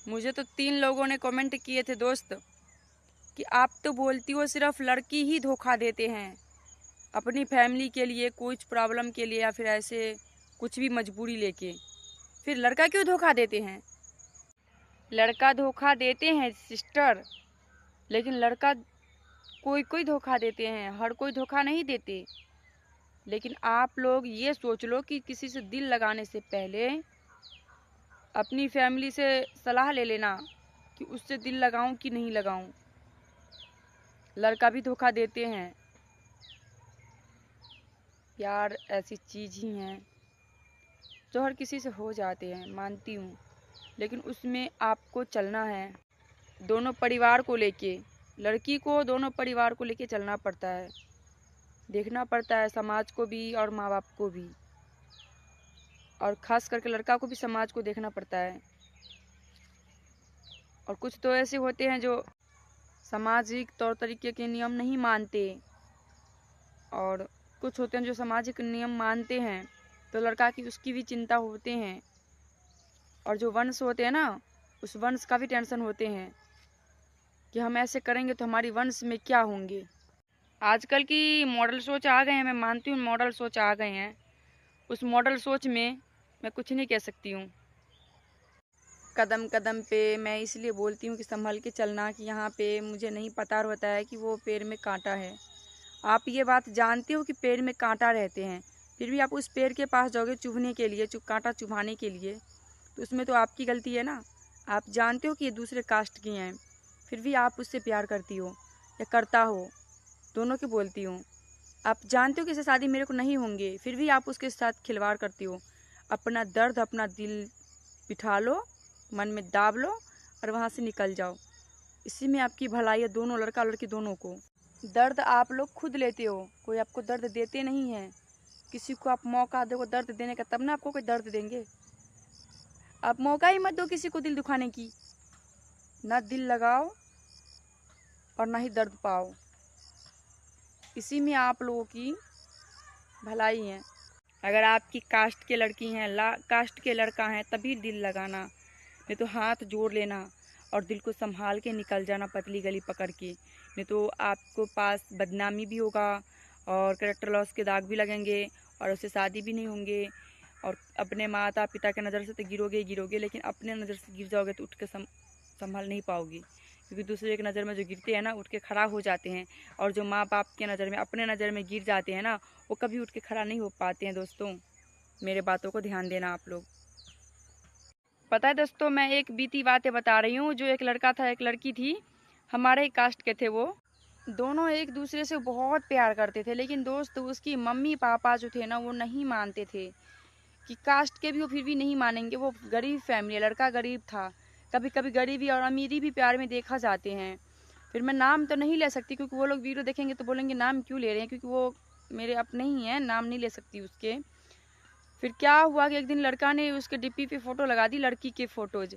मुझे तो 3 लोगों ने कमेंट किए थे दोस्त कि आप तो बोलती हो सिर्फ लड़की ही धोखा देते हैं, अपनी फैमिली के लिए, कुछ प्रॉब्लम के लिए या फिर ऐसे कुछ भी मजबूरी लेके, फिर लड़का क्यों धोखा देते हैं? लड़का धोखा देते हैं सिस्टर, लेकिन लड़का कोई कोई धोखा देते हैं, हर कोई धोखा नहीं देते। लेकिन आप लोग ये सोच लो कि किसी से दिल लगाने से पहले अपनी फैमिली से सलाह ले लेना कि उससे दिल लगाऊं कि नहीं लगाऊं। लड़का भी धोखा देते हैं। प्यार ऐसी चीज़ ही है जो हर किसी से हो जाते हैं, मानती हूँ, लेकिन उसमें आपको चलना है दोनों परिवार को लेके। लड़की को दोनों परिवार को लेके चलना पड़ता है, देखना पड़ता है समाज को भी और माँ बाप को भी, और ख़ास करके लड़का को भी समाज को देखना पड़ता है। और कुछ तो ऐसे होते हैं जो सामाजिक तौर तरीके के नियम नहीं मानते, और कुछ होते हैं जो सामाजिक नियम मानते हैं, तो लड़का की उसकी भी चिंता होते हैं। और जो वंश होते हैं ना, उस वंश का भी टेंशन होते हैं कि हम ऐसे करेंगे तो हमारी वंश में क्या होंगे। आजकल की मॉडल सोच आ गए हैं, मैं मानती हूँ मॉडल सोच आ गए हैं। उस मॉडल सोच में मैं कुछ नहीं कह सकती हूँ। कदम कदम पे मैं इसलिए बोलती हूँ कि संभल के चलना, कि यहाँ पे मुझे नहीं पता होता है कि वो पेड़ में कांटा है। आप ये बात जानते हो कि पेड़ में कांटा रहते हैं, फिर भी आप उस पेड़ के पास जाओगे चुभने के लिए, कांटा चुभाने के लिए, तो उसमें तो आपकी गलती है ना। आप जानते हो कि ये दूसरे कास्ट की हैं, फिर भी आप उससे प्यार करती हो या करता हो, दोनों की बोलती हूँ। आप जानते हो कि इससे शादी मेरे को नहीं होंगे, फिर भी आप उसके साथ खिलवाड़ करती हो। अपना दर्द, अपना दिल बिठा लो, मन में दाब लो और वहाँ से निकल जाओ। इसी में आपकी भलाई है, दोनों लड़का लड़की दोनों को। दर्द आप लोग खुद लेते हो, कोई आपको दर्द देते नहीं है। किसी को आप मौका दो दर्द देने का, तब ना आपको कोई दर्द देंगे। आप मौका ही मत दो किसी को दिल दुखाने की, ना दिल लगाओ और ना ही दर्द पाओ। इसी में आप लोगों की भलाई है। अगर आपकी कास्ट के लड़की हैं, कास्ट के लड़का हैं, तभी दिल लगाना, नहीं तो हाथ जोड़ लेना और दिल को संभाल के निकल जाना पतली गली पकड़ के। नहीं तो आपको पास बदनामी भी होगा और कैरेक्टर लॉस के दाग भी लगेंगे और उससे शादी भी नहीं होंगे। और अपने माता पिता के नज़र से तो गिरोगे ही गिरोगे, लेकिन अपने नज़र से गिर जाओगे तो उठ के संभाल नहीं पाओगी, क्योंकि दूसरे की नज़र में जो गिरते हैं ना, उठ के खड़ा हो जाते हैं। और जो माँ बाप के नज़र में, अपने नज़र में गिर जाते हैं ना, वो कभी उठ के खड़ा नहीं हो पाते हैं। दोस्तों, मेरे बातों को ध्यान देना आप लोग। पता है दोस्तों, मैं एक बीती बातें बता रही हूँ। जो एक लड़का था, एक लड़की थी, हमारे ही कास्ट के थे। वो दोनों एक दूसरे से बहुत प्यार करते थे, लेकिन दोस्त उसकी मम्मी पापा जो थे ना, वो नहीं मानते थे कि कास्ट के भी वो फिर भी नहीं मानेंगे। वो गरीब फैमिली, लड़का गरीब था। कभी कभी गरीबी और अमीरी भी प्यार में देखा जाते हैं। फिर मैं नाम तो नहीं ले सकती, क्योंकि वो लोग वीडियो देखेंगे तो बोलेंगे नाम क्यों ले रहे हैं, क्योंकि वो मेरे अपने ही हैं, नाम नहीं ले सकती उसके। फिर क्या हुआ कि एक दिन लड़का ने उसके डीपी पे फ़ोटो लगा दी, लड़की के फ़ोटोज़।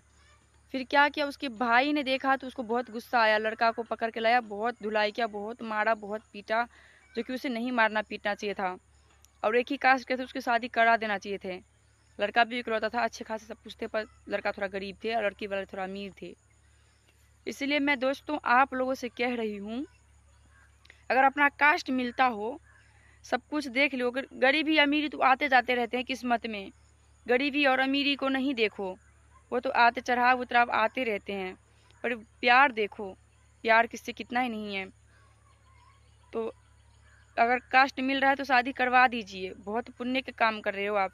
फिर क्या किया, उसके भाई ने देखा तो उसको बहुत गुस्सा आया, लड़का को पकड़ के लाया, बहुत धुलाई किया, बहुत मारा, बहुत पीटा, जो कि उसे नहीं मारना पीटना चाहिए था। और एक ही कास्ट के थे, उसकी शादी करा देना चाहिए थे। लड़का भी इकलौता था, अच्छे खासे सब कुछ थे, पर लड़का थोड़ा गरीब थे और लड़की वाले थोड़ा अमीर थे। इसलिए मैं दोस्तों आप लोगों से कह रही हूँ, अगर अपना कास्ट मिलता हो, सब कुछ देख लो। गरीबी अमीरी तो आते जाते रहते हैं किस्मत में, गरीबी और अमीरी को नहीं देखो, वो तो आते चढ़ाव उतराव आते रहते हैं। पर प्यार देखो, प्यार किससे कितना ही नहीं है। तो अगर कास्ट मिल रहा है तो शादी करवा दीजिए, बहुत पुण्य के काम कर रहे हो आप।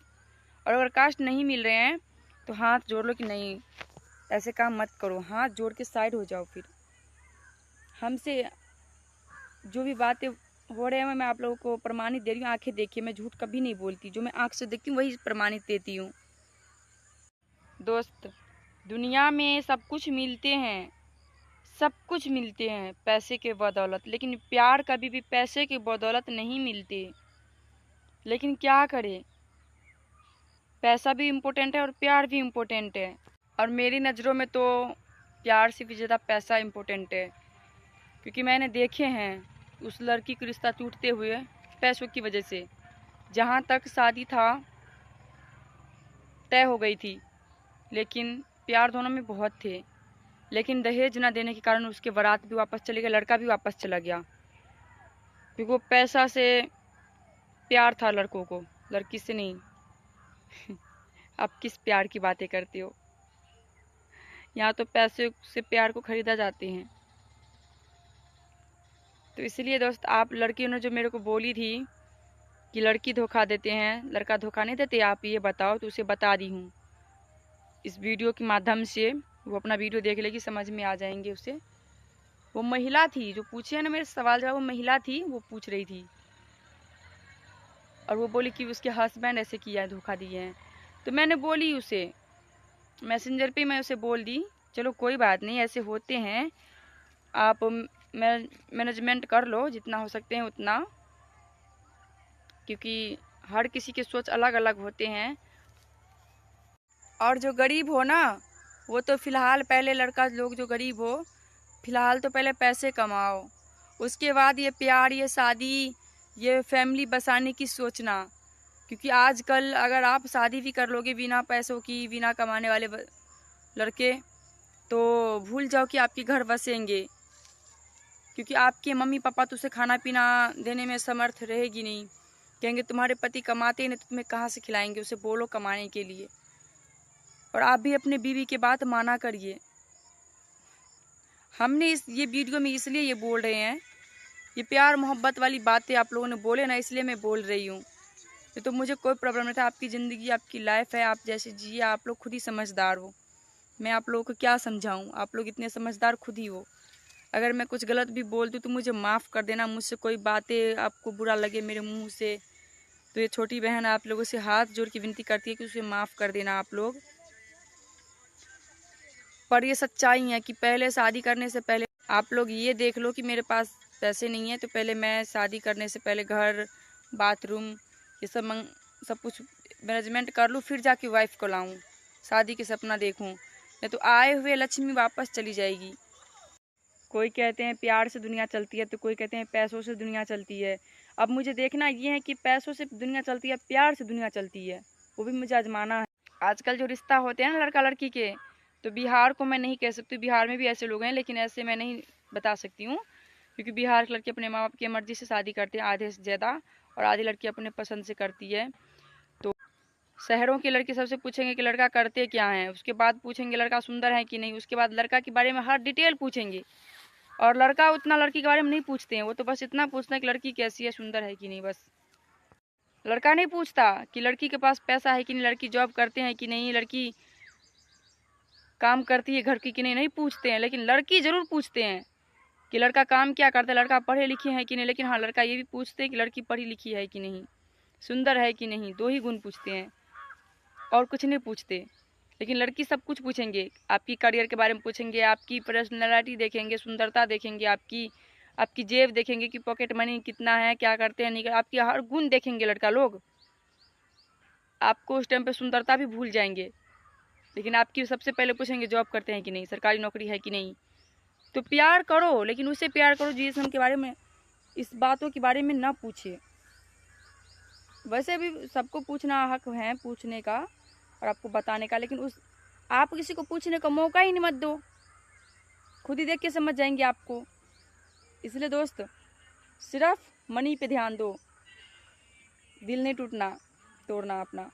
और अगर कास्ट नहीं मिल रहे हैं तो हाथ जोड़ लो कि नहीं, ऐसे काम मत करो, हाथ जोड़ के साइड हो जाओ। फिर हमसे जो भी बातें हो रहे हैं, मैं आप लोगों को प्रमाणित दे रही हूँ। आंखें देखिए, मैं झूठ कभी नहीं बोलती, जो मैं आंख से देखती हूँ वही प्रमाणित देती हूँ। दोस्त, दुनिया में सब कुछ मिलते हैं, सब कुछ मिलते हैं पैसे के बदौलत, लेकिन प्यार कभी भी पैसे के बदौलत नहीं मिलते। लेकिन क्या करें, पैसा भी इम्पोर्टेंट है और प्यार भी इम्पोर्टेंट है। और मेरी नज़रों में तो प्यार से भी ज़्यादा पैसा इम्पोर्टेंट है, क्योंकि मैंने देखे हैं उस लड़की का रिश्ता टूटते हुए पैसों की वजह से। जहाँ तक शादी था तय हो गई थी, लेकिन प्यार दोनों में बहुत थे, लेकिन दहेज न देने के कारण उसके बारात भी वापस चले गए, लड़का भी वापस चला गया, क्योंकि वो पैसा से प्यार था लड़कों को, लड़की से नहीं। आप किस प्यार की बातें करते हो? यहाँ तो पैसे से प्यार को खरीदा जाते हैं। तो इसलिए दोस्त, आप लड़कियों ने जो मेरे को बोली थी कि लड़की धोखा देते हैं, लड़का धोखा नहीं देते, आप ये बताओ, तो उसे बता दी हूँ इस वीडियो के माध्यम से। वो अपना वीडियो देख लेगी, समझ में आ जाएंगे उसे। वो महिला थी जो पूछे ना मेरे सवाल जवाब, वो महिला थी, वो पूछ रही थी, और वो बोली कि उसके हस्बैंड ऐसे किया है, धोखा दिए हैं। तो मैंने बोली उसे मैसेंजर पे, मैं उसे बोल दी चलो कोई बात नहीं, ऐसे होते हैं, आप मैनेजमेंट कर लो जितना हो सकते हैं उतना, क्योंकि हर किसी के सोच अलग अलग होते हैं। और जो गरीब हो ना, वो तो फिलहाल पहले लड़का लोग जो गरीब हो, फिलहाल तो पहले पैसे कमाओ, उसके बाद ये प्यार, ये शादी, ये फैमिली बसाने की सोचना। क्योंकि आजकल अगर आप शादी भी कर लोगे बिना पैसों की, बिना कमाने वाले लड़के, तो भूल जाओ कि आपके घर बसेंगे, क्योंकि आपके मम्मी पापा तो उसे खाना पीना देने में समर्थ रहेगी नहीं। कहेंगे तुम्हारे पति कमाते ही नहीं तो तुम्हें कहाँ से खिलाएंगे, उसे बोलो कमाने के लिए। और आप भी अपने बीवी की बात माना करिए। हमने ये वीडियो में इसलिए ये बोल रहे हैं, ये प्यार मोहब्बत वाली बातें आप लोगों ने बोले ना, इसलिए मैं बोल रही हूँ। ये तो मुझे कोई प्रॉब्लम नहीं था, आपकी ज़िंदगी, आपकी लाइफ है, आप जैसे जिए, आप लोग खुद ही समझदार हो। मैं आप लोगों को क्या समझाऊँ, आप लोग इतने समझदार खुद ही हो। अगर मैं कुछ गलत भी बोल दूँ तो मुझे माफ़ कर देना, मुझसे कोई बातें आपको बुरा लगे मेरे मुँह से, तो ये छोटी बहन आप लोगों से हाथ जोड़ के विनती करती है कि उसे माफ़ कर देना आप लोग। पर ये सच्चाई है कि पहले शादी करने से पहले आप लोग ये देख लो कि मेरे पास पैसे नहीं है, तो पहले मैं शादी करने से पहले घर, बाथरूम, ये सब कुछ मैनेजमेंट कर लूँ, फिर जाके वाइफ को लाऊं, शादी के सपना देखूं। नहीं तो आए हुए लक्ष्मी वापस चली जाएगी। कोई कहते हैं प्यार से दुनिया चलती है, तो कोई कहते हैं पैसों से दुनिया चलती है। अब मुझे देखना ये है कि पैसों से दुनिया चलती है, प्यार से दुनिया चलती है, वो भी मुझे आजमाना है। आजकल जो रिश्ता होते हैं ना लड़का लड़की के, तो बिहार को मैं नहीं कह सकती, बिहार में भी ऐसे लोग हैं, लेकिन ऐसे मैं नहीं बता सकती हूँ, क्योंकि बिहार के लड़के अपने माँ बाप की मर्जी से शादी करते हैं, आधे से ज़्यादा, और आधी लड़की अपने पसंद से करती है। तो शहरों के लड़के सबसे पूछेंगे कि लड़का करते क्या है, उसके बाद पूछेंगे लड़का सुंदर है कि नहीं, उसके बाद लड़का के बारे में हर डिटेल पूछेंगे। और लड़का उतना लड़की के बारे में नहीं पूछते हैं, वो तो बस इतना पूछते हैं कि लड़की कैसी है, सुंदर है कि नहीं, बस। लड़का नहीं पूछता कि लड़की के पास पैसा है कि नहीं, लड़की जॉब करते हैं कि नहीं, लड़की काम करती है घर की कि नहीं, नहीं पूछते हैं। लेकिन लड़की जरूर पूछते हैं कि लड़का काम क्या करता है, लड़का पढ़े लिखे हैं कि नहीं। लेकिन हाँ, लड़का ये भी पूछते हैं कि लड़की पढ़ी लिखी है कि नहीं, सुंदर है कि नहीं, 2 ही गुण पूछते हैं और कुछ नहीं पूछते। लेकिन लड़की सब कुछ पूछेंगे, आपकी करियर के बारे में पूछेंगे, आपकी पर्सनैलिटी देखेंगे, सुंदरता देखेंगे, आपकी जेब देखेंगे कि पॉकेट मनी कितना है, क्या करते हैं, नहीं, आपकी हर गुण देखेंगे लड़का लोग। आपको उस टाइम पे सुंदरता भी भूल जाएंगे, लेकिन आपकी सबसे पहले पूछेंगे जॉब करते हैं कि नहीं, सरकारी नौकरी है कि नहीं। तो प्यार करो, लेकिन उससे प्यार करो जिसम के बारे में, इस बातों के बारे में ना पूछे। वैसे भी सबको पूछना हक है पूछने का और आपको बताने का, लेकिन आप किसी को पूछने का मौका ही नहीं मत दो, खुद ही देख के समझ जाएंगे आपको। इसलिए दोस्त, सिर्फ मनी पे ध्यान दो, दिल नहीं टूटना, तोड़ना अपना।